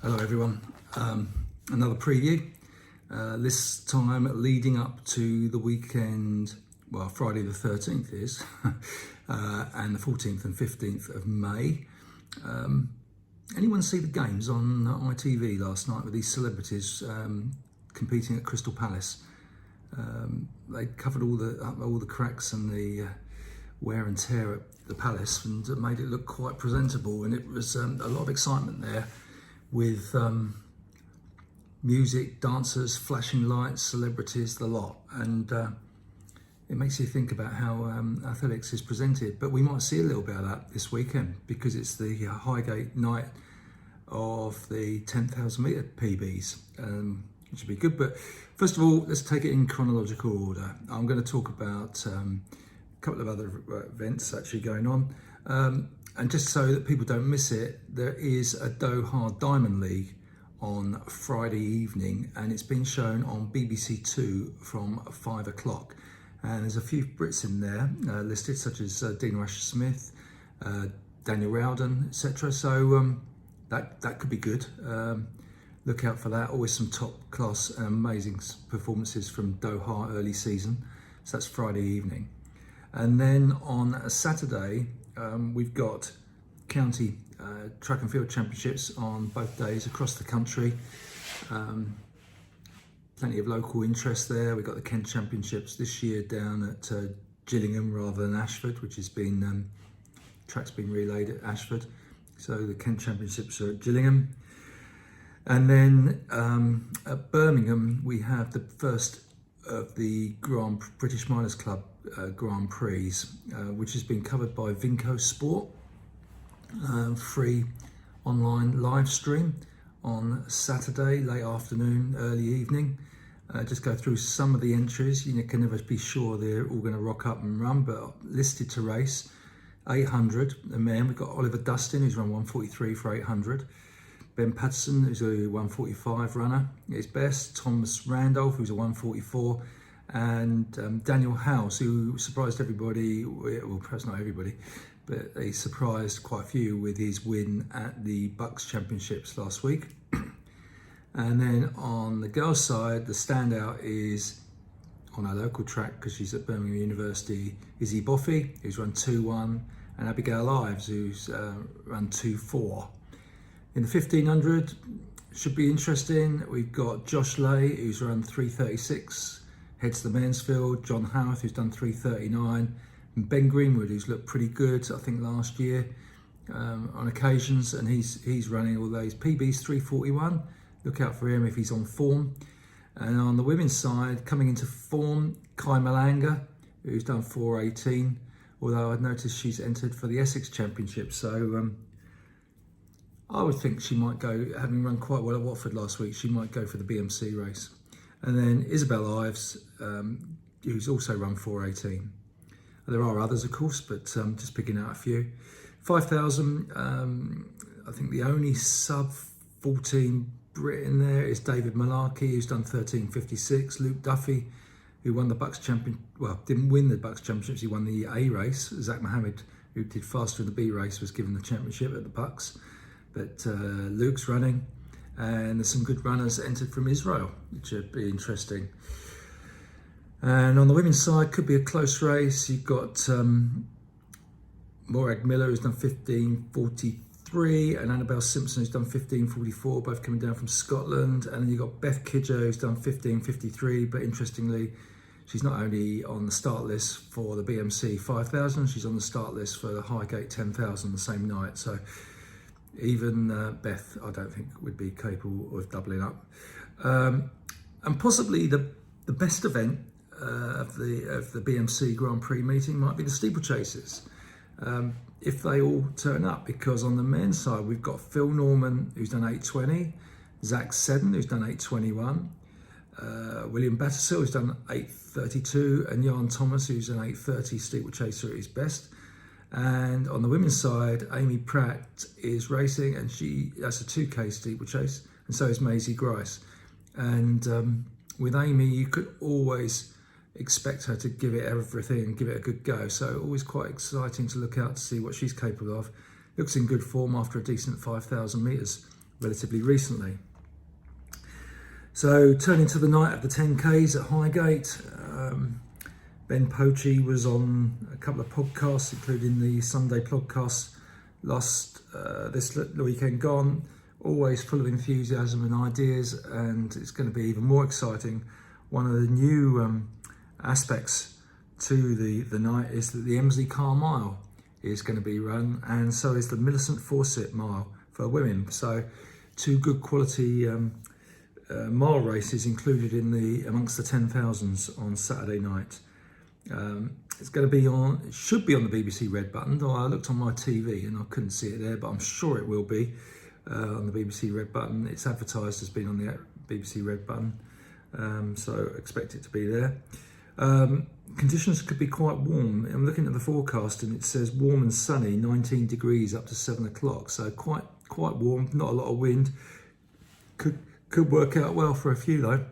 Hello everyone, another preview, this time leading up to the weekend, well Friday the 13th is, and the 14th and 15th of May. Anyone see the games on ITV last night with these celebrities competing at Crystal Palace? They covered all the cracks and the wear and tear at the Palace and made it look quite presentable, and it was a lot of excitement there with music, dancers, flashing lights, celebrities, the lot. And it makes you think about how athletics is presented. But we might see a little bit of that this weekend because it's the Highgate night of the 10,000 metre PBs, which would be good. But first of all, let's take it in chronological order. I'm going to talk about a couple of other events actually going on. And just so that people don't miss it, there is a Doha Diamond League on Friday evening, and it's been shown on BBC Two from 5 o'clock. And there's a few Brits in there listed, such as Dean Asher-Smith, Daniel Rowden, etc. So that could be good. Look out for that. Always some top class and amazing performances from Doha early season. So that's Friday evening. And then on a Saturday, we've got county track and field championships on both days across the country. Plenty of local interest there. We've got the Kent Championships this year down at Gillingham rather than Ashford, which has been, track's been relayed at Ashford. So the Kent Championships are at Gillingham. And then at Birmingham, we have the first of the British Miners Club Grand Prix, which has been covered by Vinco Sport, free online live stream on Saturday, late afternoon, early evening. Just go through some of the entries. You can never be sure they're all going to rock up and run, but listed to race 800. And then we've got Oliver Dustin, who's run 143 for 800. Ben Patterson, who's a 145 runner, is best. Thomas Randolph, who's a 144. And Daniel House, who surprised everybody, well perhaps not everybody, but he surprised quite a few with his win at the Bucks Championships last week. And then on the girls' side, the standout is on our local track, because she's at Birmingham University, Izzy Boffey, who's run 2-1, and Abigail Ives, who's run 2-4. In the 1500, should be interesting. We've got Josh Lay, who's run 336, heads the men's field. John Howarth, who's done 339. And Ben Greenwood, who's looked pretty good, I think, last year on occasions. And he's running all those PBs 341. Look out for him if he's on form. And on the women's side, coming into form, Kai Malanga, who's done 418. Although I've noticed she's entered for the Essex Championship. So I would think she might go, having run quite well at Watford last week, she might go for the BMC race. And then Isabel Ives, who's also run 418. There are others, of course, but just picking out a few. 5,000, I think the only sub-14 Brit in there is David Malarkey, who's done 13.56. Luke Duffy, who won the Bucks Champion, well, didn't win the Bucks Championships, he won the A race. Zach Mohammed, who did faster in the B race, was given the championship at the Bucks. But Luke's running, and there's some good runners entered from Israel, which would be interesting. And on the women's side, could be a close race. You've got Morag Miller, who's done 15.43, and Annabelle Simpson, who's done 15.44, both coming down from Scotland. And then you've got Beth Kidger, who's done 15.53, but interestingly, she's not only on the start list for the BMC 5,000, she's on the start list for the Highgate 10,000 the same night. So even Beth, I don't think, would be capable of doubling up. And possibly the best event of the BMC Grand Prix meeting might be the steeplechasers, if they all turn up, because on the men's side we've got Phil Norman, who's done 820, Zach Seddon, who's done 821, William Battersill, who's done 832, and Jan Thomas, who's an 830 steeplechaser at his best. And on the women's side, Amy Pratt is racing, and that's a 2K steeplechase, and so is Maisie Grice. And with Amy, you could always expect her to give it everything and give it a good go. So always quite exciting to look out to see what she's capable of. Looks in good form after a decent 5,000 metres relatively recently. So turning to the night of the 10Ks at Highgate, Ben Pochie was on a couple of podcasts, including the Sunday podcast this weekend gone. Always full of enthusiasm and ideas, and it's going to be even more exciting. One of the new aspects to the night is that the Emsley Car Mile is going to be run, and so is the Millicent Fawcett Mile for women. So two good quality mile races included amongst the 10,000s on Saturday night. It's going to be it should be on the BBC Red Button, though I looked on my TV and I couldn't see it there, but I'm sure it will be on the BBC Red Button. It's advertised as being on the BBC Red Button, so expect it to be there. Conditions could be quite warm. I'm looking at the forecast and it says warm and sunny, 19 degrees up to 7 o'clock, so quite warm, not a lot of wind. Could work out well for a few though.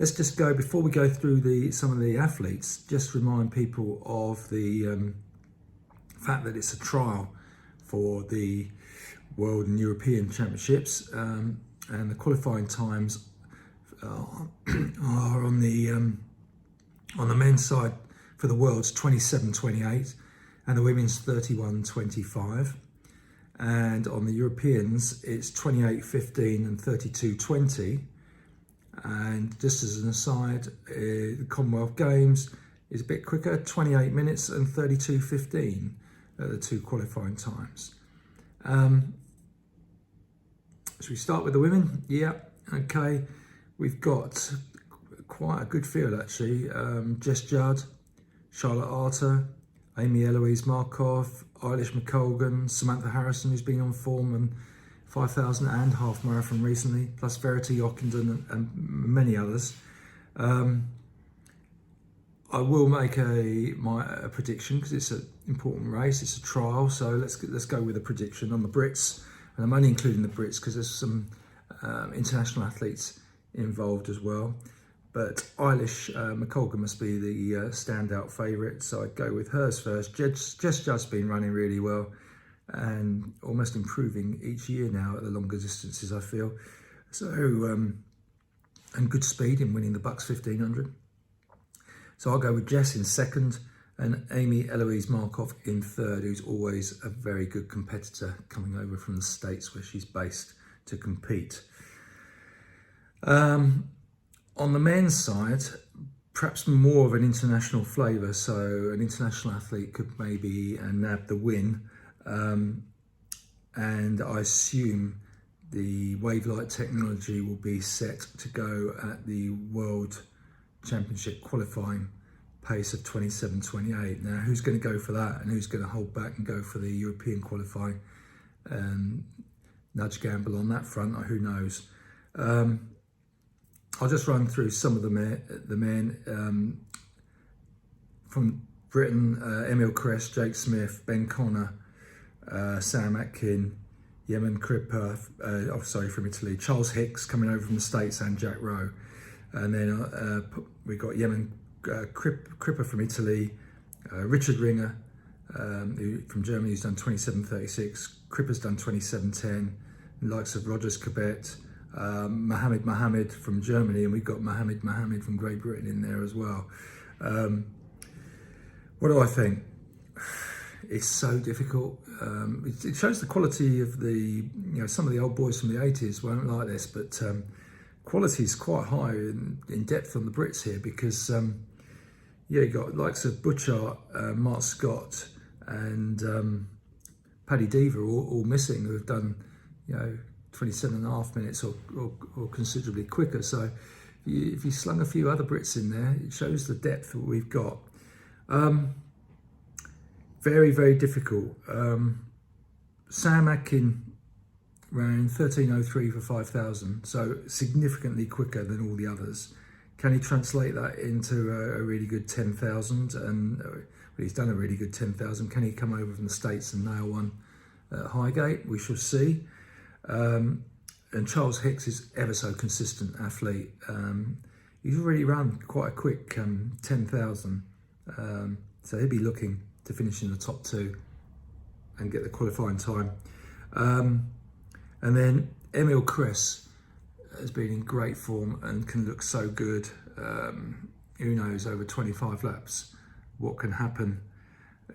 Let's just go, before we go through some of the athletes, just remind people of the fact that it's a trial for the World and European Championships, and the qualifying times are on the men's side for the World's 27:28 and the women's 31:25. And on the Europeans, it's 28:15 and 32:20. And just as an aside, the Commonwealth Games is a bit quicker, 28 minutes and 32:15 are the two qualifying times. Should we start with the women? Yeah, okay. We've got quite a good field actually. Jess Judd, Charlotte Arter, Amy Eloise Markov, Eilish McColgan, Samantha Harrison, who's been on form, and 5,000 and half marathon recently, plus Verity Ockenden and many others. I will make a prediction because it's an important race. It's a trial, so let's go with a prediction on the Brits, and I'm only including the Brits because there's some international athletes involved as well. But Eilish McColgan must be the standout favourite, so I'd go with hers first. Jess Judd's been running really well and almost improving each year now at the longer distances, I feel. So, and good speed in winning the Bucks 1500. So I'll go with Jess in second and Amy Eloise Markov in third, who's always a very good competitor coming over from the States where she's based to compete. On the men's side, perhaps more of an international flavour, so an international athlete could maybe nab the win. And I assume the wavelight technology will be set to go at the World Championship qualifying pace of 27:28. Now, who's going to go for that and who's going to hold back and go for the European qualifying? Nudge gamble on that front, who knows? I'll just run through some of the men. From Britain, Emil Kress, Jake Smith, Ben Connor, Sam Atkin, Yemen Cripper, from Italy, Charles Hicks coming over from the States, and Jack Rowe. And then we got Yemen Cripper from Italy, Richard Ringer from Germany, who's done 27:36, Cripper's done 27:10, the likes of Rogers Cabet, Mohammed from Germany, and we've got Mohammed from Great Britain in there as well. What do I think? It's so difficult. It shows the quality of some of the old boys from the 80s won't like this, but quality is quite high in depth on the Brits here, because you got likes of Butchart, Mark Scott, and Paddy Deaver all missing, who have done 27.5 minutes or considerably quicker. So if you slung a few other Brits in there, it shows the depth that we've got. Very, very difficult. Sam Atkin ran 13:03 for 5,000, so significantly quicker than all the others. Can he translate that into a really good 10,000? And he's done a really good 10,000. Can he come over from the States and nail one at Highgate? We shall see. And Charles Hicks is ever so consistent athlete. He's already run quite a quick 10,000. So he'll be looking to finish in the top two and get the qualifying time. And then Emil Kress has been in great form and can look so good. Who knows, over 25 laps, what can happen?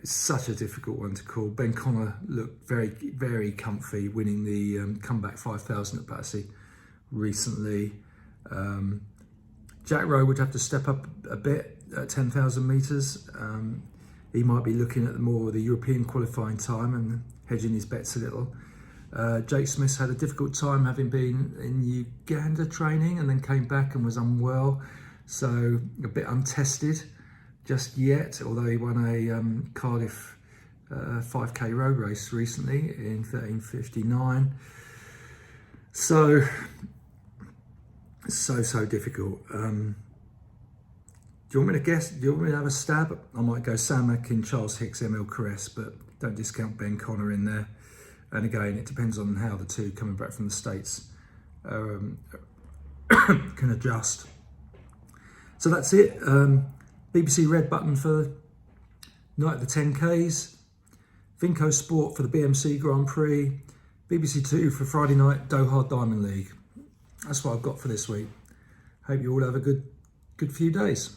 It's such a difficult one to call. Ben Connor looked very, very comfy, winning the comeback 5,000 at Battersea recently. Jack Rowe would have to step up a bit at 10,000 metres. He might be looking at more of the European qualifying time and hedging his bets a little. Jake Smith's had a difficult time, having been in Uganda training and then came back and was unwell, so a bit untested just yet, although he won a Cardiff 5k road race recently in 13:59. So difficult. Do you want me to guess? Do you want me to have a stab? I might go Sam Atkin, Charles Hicks, Emil Kress, but don't discount Ben Connor in there. And again, it depends on how the two coming back from the States can adjust. So that's it. BBC Red button for night of the 10Ks. Vinco Sport for the BMC Grand Prix. BBC Two for Friday night Doha Diamond League. That's what I've got for this week. Hope you all have a good few days.